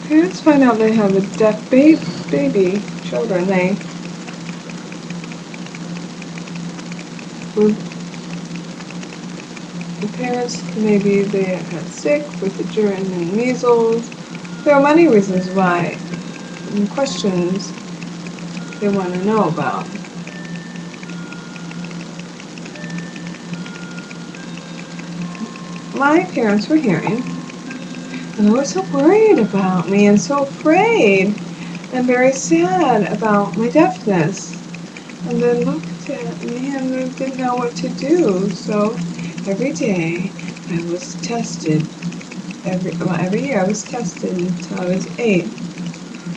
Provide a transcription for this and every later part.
Parents find out they have a deaf baby, children, they would, the parents, maybe they got sick with the germ and measles. There are many reasons why, and questions they want to know about. My parents were hearing, and they were so worried about me and so afraid and very sad about my deafness. And they looked at me and they didn't know what to do. So every day I was tested. Every year I was tested until I was 8.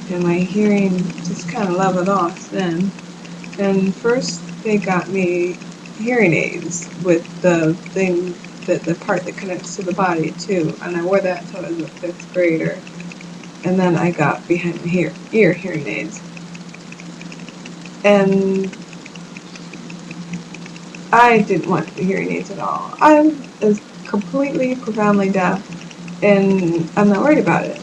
And my hearing just kind of leveled off then. And first they got me hearing aids with the thing, the part that connects to the body too. And I wore that until I was a 5th grader. And then I got behind the ear hearing aids. And I didn't want the hearing aids at all. I'm completely, profoundly deaf, and I'm not worried about it.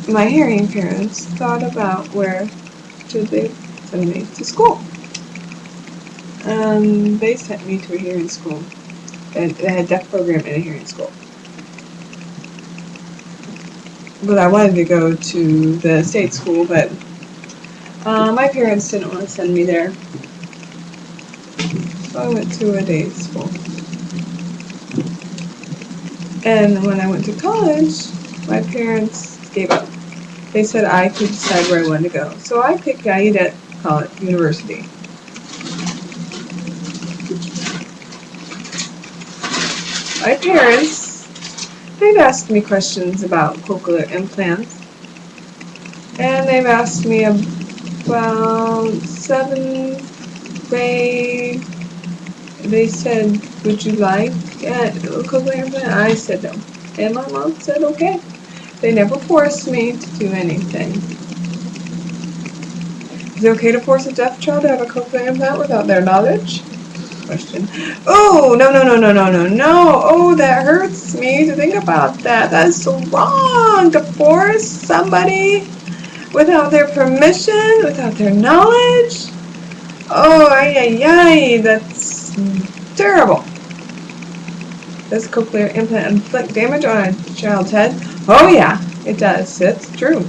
My hearing parents thought about where should they send me to school. And they sent me to a hearing school. They had a deaf program in a hearing school. But I wanted to go to the state school, but my parents didn't want to send me there. So I went to a day school. And when I went to college, my parents gave up. They said I could decide where I wanted to go. So I picked Gallaudet College University. My parents, they've asked me questions about cochlear implants. And they've asked me about 7th grade. They said, would you like a cochlear implant? I said no. And my mom said okay. They never forced me to do anything. Is it okay to force a deaf child to have a cochlear implant without their knowledge? Question. Oh, no. Oh, that hurts me to think about that. That's so wrong to force somebody without their permission, without their knowledge. Oh, ay, that's terrible. Does cochlear implant inflict damage on a child's head? Oh yeah, it does. It's true.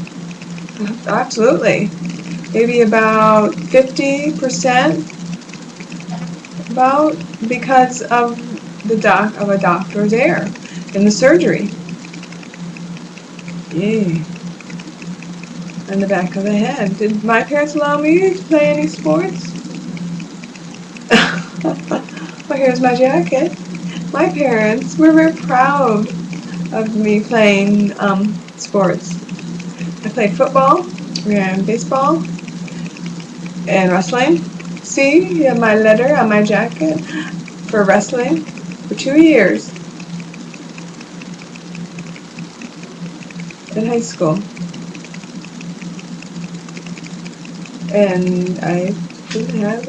Absolutely. Maybe about 50%. About because of a doctor's error in the surgery. Yeah. On the back of the head. Did my parents allow me to play any sports? Well, here's my jacket. My parents were very proud of me playing sports. I played football, and baseball, and wrestling. See, you have my letter on my jacket for wrestling for 2 years in high school. And I didn't have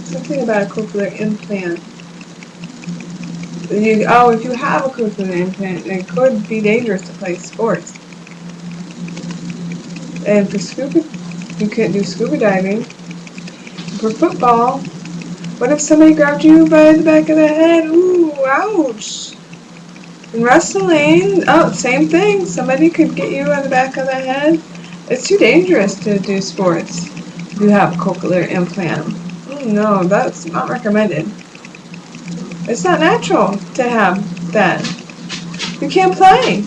something about a cochlear implant. If you have a cochlear implant, it could be dangerous to play sports. And for scuba, you can't do scuba diving. For football, what if somebody grabbed you by the back of the head? Ooh, ouch. In wrestling, same thing. Somebody could get you on the back of the head. It's too dangerous to do sports if you have a cochlear implant. No, that's not recommended. It's not natural to have that. You can't play.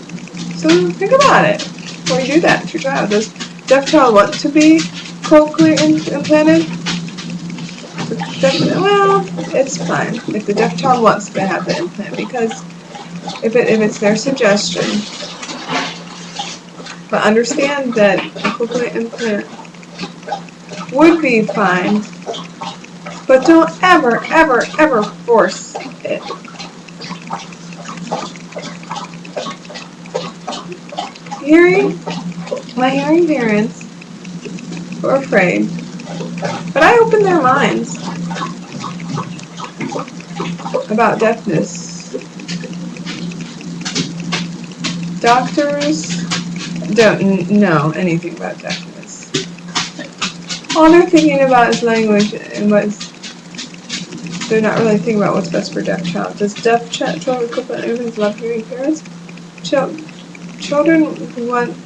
So think about it before you do that to your child. Does deaf child want to be cochlear implanted? Well, it's fine if the deaf child wants to have the implant, because if it's their suggestion. But understand that a cochlear implant would be fine, but don't ever force it. My hearing parents were afraid, but I opened their minds about deafness. Doctors don't know anything about deafness. All they're thinking about is language and they're not really thinking about what's best for a deaf child. Does deaf children equipment everything love hearing parents? Children want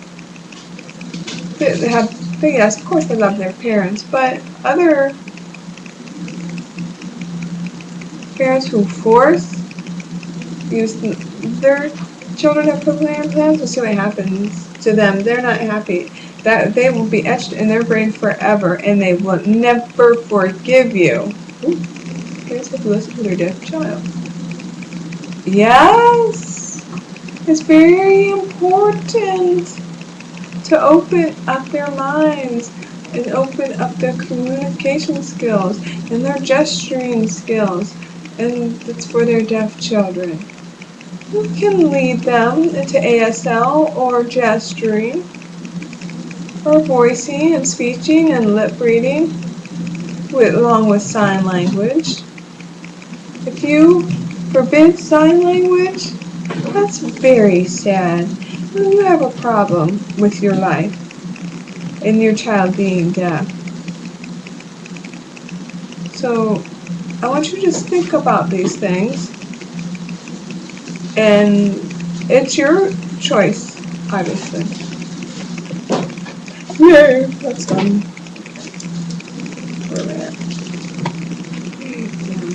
they have yes, of course they love their parents, but other parents who force use their children have cochlear implants, we'll see what happens to them. They're not happy. That they will be etched in their brain forever, and they will never forgive you. Ooh, parents have to listen to their deaf child. Yes, it's very important to open up their minds and open up their communication skills and their gesturing skills, and it's for their deaf children. You can lead them into ASL or gesturing or voicing and speeching and lip reading along with sign language. If you forbid sign language, that's very sad. Then you have a problem with your life and your child being deaf. So I want you to just think about these things, and it's your choice, obviously. Yay, that's done. Where am I at?